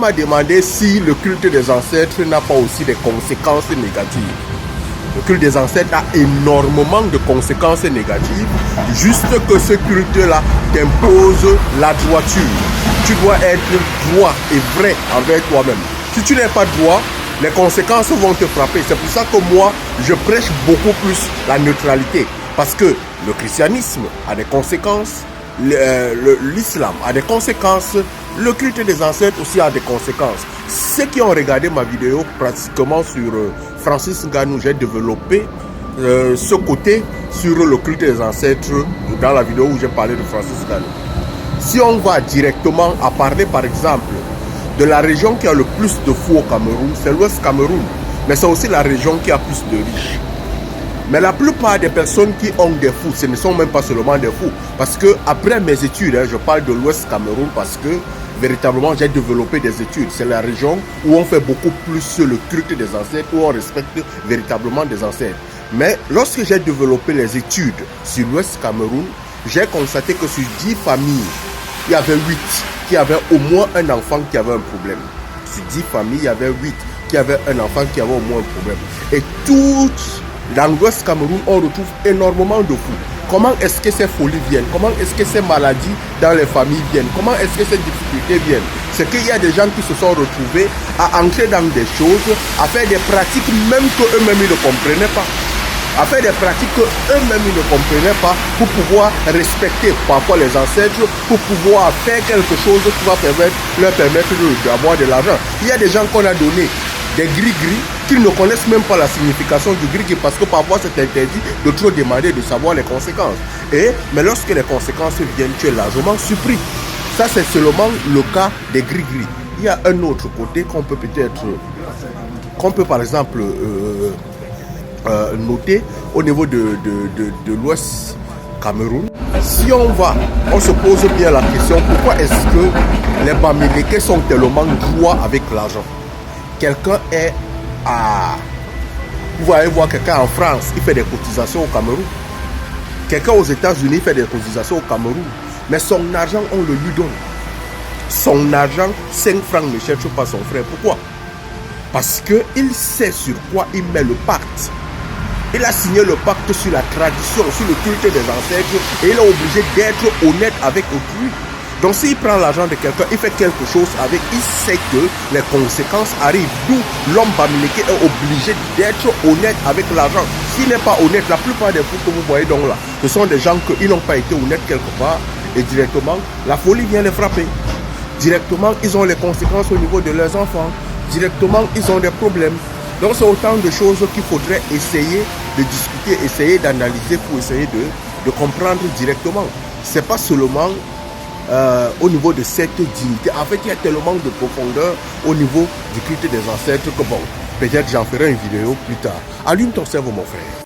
m'a demandé si le culte des ancêtres n'a pas aussi des conséquences négatives. Le culte des ancêtres a énormément de conséquences négatives, juste que ce culte-là t'impose la droiture. Tu dois être droit et vrai envers toi-même. Si tu n'es pas droit, les conséquences vont te frapper. C'est pour ça que moi, je prêche beaucoup plus la neutralité. Parce que le christianisme a des conséquences, l'islam a des conséquences, le culte des ancêtres aussi a des conséquences. Ceux qui ont regardé ma vidéo pratiquement sur Francis Ngannou, j'ai développé ce côté sur le culte des ancêtres dans la vidéo où j'ai parlé de Francis Ngannou. Si on va directement à parler par exemple de la région qui a le plus de fous au Cameroun, c'est l'Ouest Cameroun, mais c'est aussi la région qui a plus de riches. Mais la plupart des personnes qui ont des fous, ce ne sont même pas seulement des fous. Parce que après mes études, je parle de l'Ouest Cameroun parce que véritablement j'ai développé des études. C'est la région où on fait beaucoup plus le culte des ancêtres, où on respecte véritablement des ancêtres. Mais lorsque j'ai développé les études sur l'Ouest Cameroun, j'ai constaté que sur 10 familles, il y avait 8 qui avaient au moins un enfant qui avait un problème. Sur 10 familles, il y avait 8 qui avaient un enfant qui avait au moins un problème. Et toutes dans l'Ouest Cameroun, on retrouve énormément de fous. Comment est-ce que ces folies viennent? Comment est-ce que ces maladies dans les familles viennent? Comment est-ce que ces difficultés viennent? C'est qu'il y a des gens qui se sont retrouvés à entrer dans des choses, à faire des pratiques même qu'eux-mêmes ils ne comprenaient pas. À faire des pratiques qu'eux-mêmes ils ne comprenaient pas pour pouvoir respecter parfois les ancêtres, pour pouvoir faire quelque chose qui va leur permettre d'avoir de l'argent. Il y a des gens qu'on a donné des gris-gris qui ne connaissent même pas la signification du gris-gris parce que parfois c'est interdit de trop demander de savoir les conséquences. Mais lorsque les conséquences viennent, tu es largement surpris. Ça c'est seulement le cas des gris-gris. Il y a un autre côté qu'on peut peut-être, par exemple noter au niveau de l'Ouest Cameroun. Si on se pose bien la question, pourquoi est-ce que les Bamileke sont tellement droits avec l'argent? Quelqu'un est à... Vous allez voir quelqu'un en France, il fait des cotisations au Cameroun. Quelqu'un aux États-Unis fait des cotisations au Cameroun. Mais son argent, on le lui donne. Son argent, 5 francs ne cherche pas son frère. Pourquoi? Parce qu'il sait sur quoi il met le pacte. Il a signé le pacte sur la tradition, sur le culte des ancêtres. Et il est obligé d'être honnête avec autrui. Donc s'il prend l'argent de quelqu'un, il fait quelque chose avec, il sait que les conséquences arrivent. D'où l'homme Bamileke est obligé d'être honnête avec l'argent. S'il n'est pas honnête, la plupart des fous que vous voyez donc là, ce sont des gens qui n'ont pas été honnêtes quelque part. Et directement, la folie vient les frapper. Directement, ils ont les conséquences au niveau de leurs enfants. Directement, ils ont des problèmes. Donc c'est autant de choses qu'il faudrait essayer de discuter, essayer d'analyser pour essayer de comprendre directement. C'est pas seulement au niveau de cette dignité. En fait, il y a tellement de profondeur au niveau du culte des ancêtres que bon, peut-être j'en ferai une vidéo plus tard. Allume ton cerveau, mon frère.